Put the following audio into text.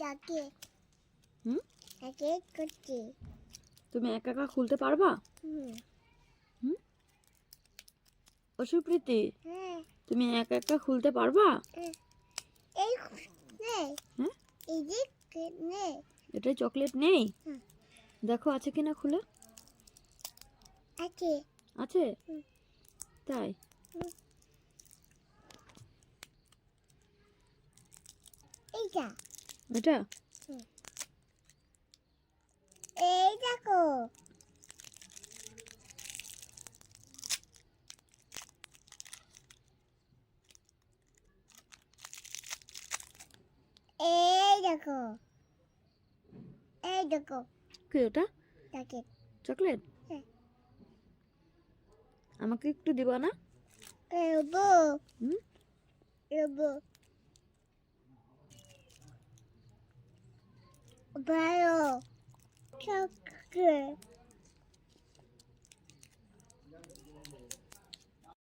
ডাকে হুম ডাকে করছি তুমি একা একা খুলতে পারবা? হুম হুম ও সুপ্রীতি, হ্যাঁ তুমি একা একা খুলতে পারবা? এই নে হ্যাঁ, এই যে নে এটাই চকলেট নেই? হুম। দেখো আছে কিনা খুলে। আছে আছে? হুম। তাই? এইটা এটা এই দেখো এই দেখো এই দেখো কি ওটা? ডাকে চকলেট? হ্যাঁ। আমাকে একটু দিবা না? রবো হুম রবো ভালো চকলেট